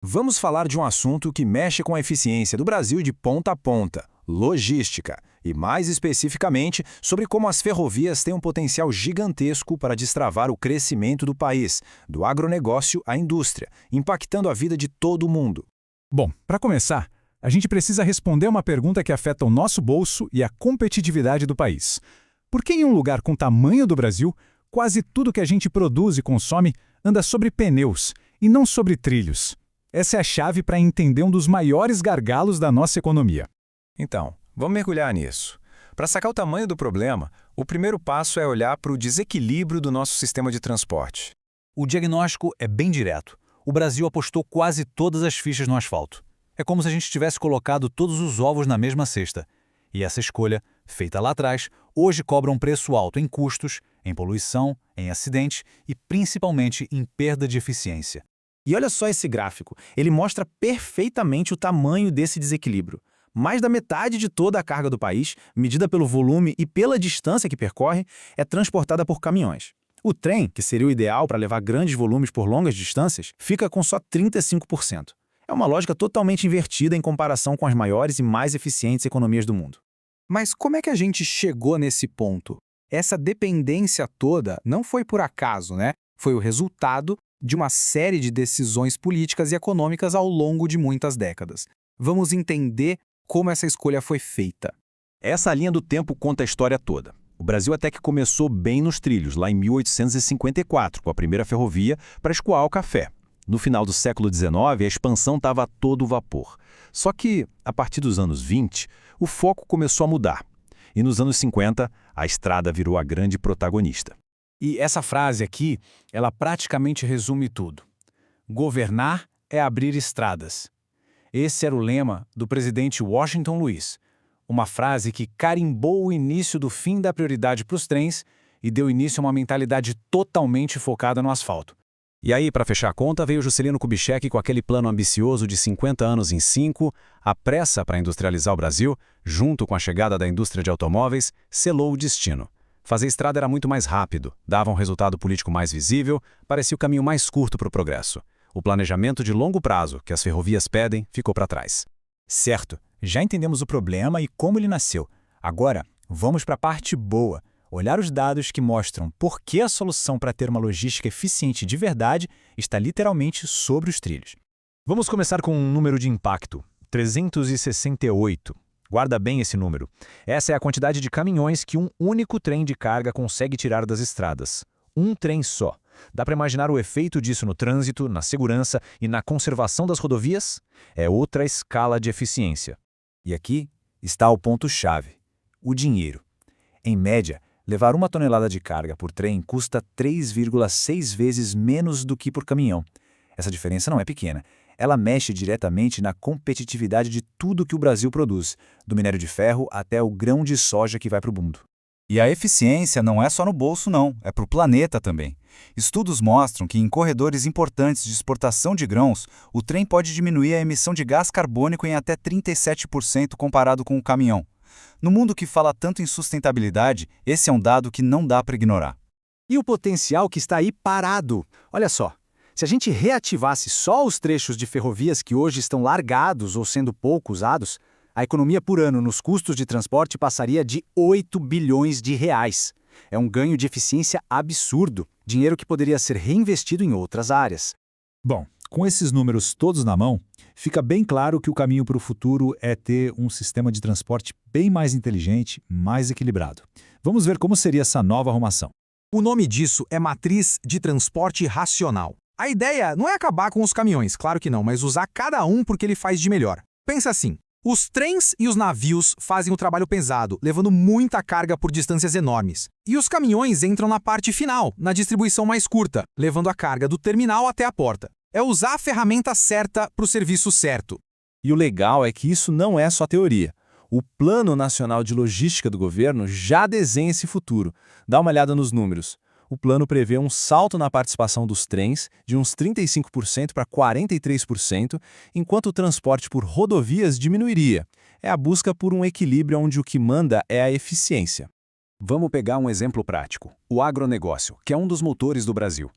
Vamos falar de um assunto que mexe com a eficiência do Brasil de ponta a ponta: logística. E mais especificamente, sobre como as ferrovias têm um potencial gigantesco para destravar o crescimento do país, do agronegócio à indústria, impactando a vida de todo mundo. Bom, para começar, a gente precisa responder uma pergunta que afeta o nosso bolso e a competitividade do país. Por que em um lugar com o tamanho do Brasil, quase tudo que a gente produz e consome anda sobre pneus e não sobre trilhos? Essa é a chave para entender um dos maiores gargalos da nossa economia. Então, vamos mergulhar nisso. Para sacar o tamanho do problema, o primeiro passo é olhar para o desequilíbrio do nosso sistema de transporte. O diagnóstico é bem direto. O Brasil apostou quase todas as fichas no asfalto. É como se a gente tivesse colocado todos os ovos na mesma cesta. E essa escolha, feita lá atrás, hoje cobra um preço alto em custos, em poluição, em acidente e principalmente em perda de eficiência. E olha só esse gráfico, ele mostra perfeitamente o tamanho desse desequilíbrio. Mais da metade de toda a carga do país, medida pelo volume e pela distância que percorre, é transportada por caminhões. O trem, que seria o ideal para levar grandes volumes por longas distâncias, fica com só 35%. É uma lógica totalmente invertida em comparação com as maiores e mais eficientes economias do mundo. Mas como é que a gente chegou nesse ponto? Essa dependência toda não foi por acaso, né? Foi o resultado de uma série de decisões políticas e econômicas ao longo de muitas décadas. Vamos entender como essa escolha foi feita. Essa linha do tempo conta a história toda. O Brasil até que começou bem nos trilhos, lá em 1854, com a primeira ferrovia para escoar o café. No final do século XIX, a expansão estava a todo vapor. Só que, a partir dos anos 20, o foco começou a mudar. E nos anos 50, a estrada virou a grande protagonista. E essa frase aqui, ela praticamente resume tudo. Governar é abrir estradas. Esse era o lema do presidente Washington Luiz, uma frase que carimbou o início do fim da prioridade para os trens e deu início a uma mentalidade totalmente focada no asfalto. E aí, para fechar a conta, veio Juscelino Kubitschek com aquele plano ambicioso de 50 anos em 5, a pressa para industrializar o Brasil, junto com a chegada da indústria de automóveis, selou o destino. Fazer estrada era muito mais rápido, dava um resultado político mais visível, parecia o caminho mais curto para o progresso. O planejamento de longo prazo que as ferrovias pedem ficou para trás. Certo, já entendemos o problema e como ele nasceu. Agora, vamos para a parte boa. Olhar os dados que mostram por que a solução para ter uma logística eficiente de verdade está literalmente sobre os trilhos. Vamos começar com um número de impacto: 368. Guarda bem esse número. Essa é a quantidade de caminhões que um único trem de carga consegue tirar das estradas. Um trem só. Dá para imaginar o efeito disso no trânsito, na segurança e na conservação das rodovias? É outra escala de eficiência. E aqui está o ponto-chave: o dinheiro. Em média, levar 1 tonelada de carga por trem custa 3,6 vezes menos do que por caminhão. Essa diferença não é pequena. Ela mexe diretamente na competitividade de tudo que o Brasil produz, do minério de ferro até o grão de soja que vai para o mundo. E a eficiência não é só no bolso não, é para o planeta também. Estudos mostram que em corredores importantes de exportação de grãos, o trem pode diminuir a emissão de gás carbônico em até 37% comparado com o caminhão. No mundo que fala tanto em sustentabilidade, esse é um dado que não dá para ignorar. E o potencial que está aí parado. Olha só, se a gente reativasse só os trechos de ferrovias que hoje estão largados ou sendo pouco usados, a economia por ano nos custos de transporte passaria de 8 bilhões de reais. É um ganho de eficiência absurdo, dinheiro que poderia ser reinvestido em outras áreas. Bom, com esses números todos na mão, fica bem claro que o caminho para o futuro é ter um sistema de transporte bem mais inteligente, mais equilibrado. Vamos ver como seria essa nova arrumação. O nome disso é Matriz de Transporte Racional. A ideia não é acabar com os caminhões, claro que não, mas usar cada um porque ele faz de melhor. Pensa assim, os trens e os navios fazem o trabalho pesado, levando muita carga por distâncias enormes. E os caminhões entram na parte final, na distribuição mais curta, levando a carga do terminal até a porta. É usar a ferramenta certa para o serviço certo. E o legal é que isso não é só teoria. O Plano Nacional de Logística do governo já desenha esse futuro. Dá uma olhada nos números. O plano prevê um salto na participação dos trens de uns 35% para 43%, enquanto o transporte por rodovias diminuiria. É a busca por um equilíbrio onde o que manda é a eficiência. Vamos pegar um exemplo prático: o agronegócio, que é um dos motores do Brasil.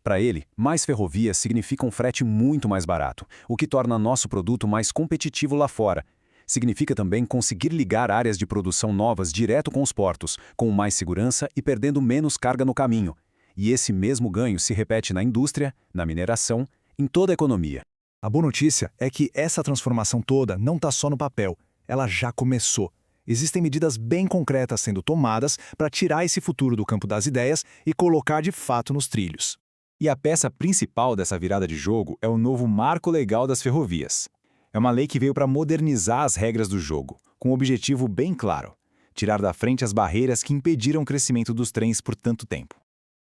Para ele, mais ferrovias significa um frete muito mais barato, o que torna nosso produto mais competitivo lá fora. Significa também conseguir ligar áreas de produção novas direto com os portos, com mais segurança e perdendo menos carga no caminho. E esse mesmo ganho se repete na indústria, na mineração, em toda a economia. A boa notícia é que essa transformação toda não está só no papel, ela já começou. Existem medidas bem concretas sendo tomadas para tirar esse futuro do campo das ideias e colocar de fato nos trilhos. E a peça principal dessa virada de jogo é o novo Marco Legal das Ferrovias. É uma lei que veio para modernizar as regras do jogo, com um objetivo bem claro: tirar da frente as barreiras que impediram o crescimento dos trens por tanto tempo.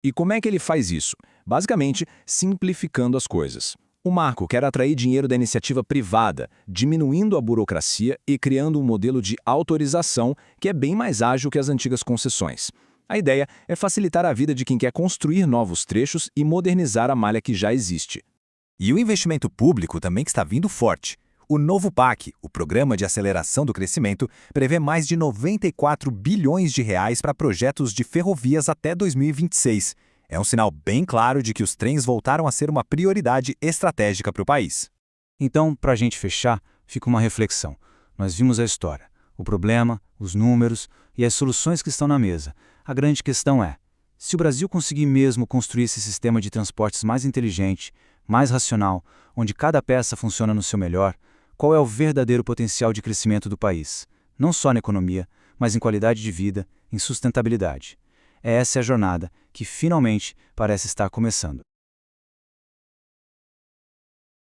E como é que ele faz isso? Basicamente, simplificando as coisas. O marco quer atrair dinheiro da iniciativa privada, diminuindo a burocracia e criando um modelo de autorização que é bem mais ágil que as antigas concessões. A ideia é facilitar a vida de quem quer construir novos trechos e modernizar a malha que já existe. E o investimento público também está vindo forte. O novo PAC, o Programa de Aceleração do Crescimento, prevê mais de 94 bilhões de reais para projetos de ferrovias até 2026. É um sinal bem claro de que os trens voltaram a ser uma prioridade estratégica para o país. Então, para a gente fechar, fica uma reflexão. Nós vimos a história, o problema, os números e as soluções que estão na mesa. A grande questão é: se o Brasil conseguir mesmo construir esse sistema de transportes mais inteligente, mais racional, onde cada peça funciona no seu melhor, qual é o verdadeiro potencial de crescimento do país? Não só na economia, mas em qualidade de vida, em sustentabilidade. Essa é a jornada que finalmente parece estar começando.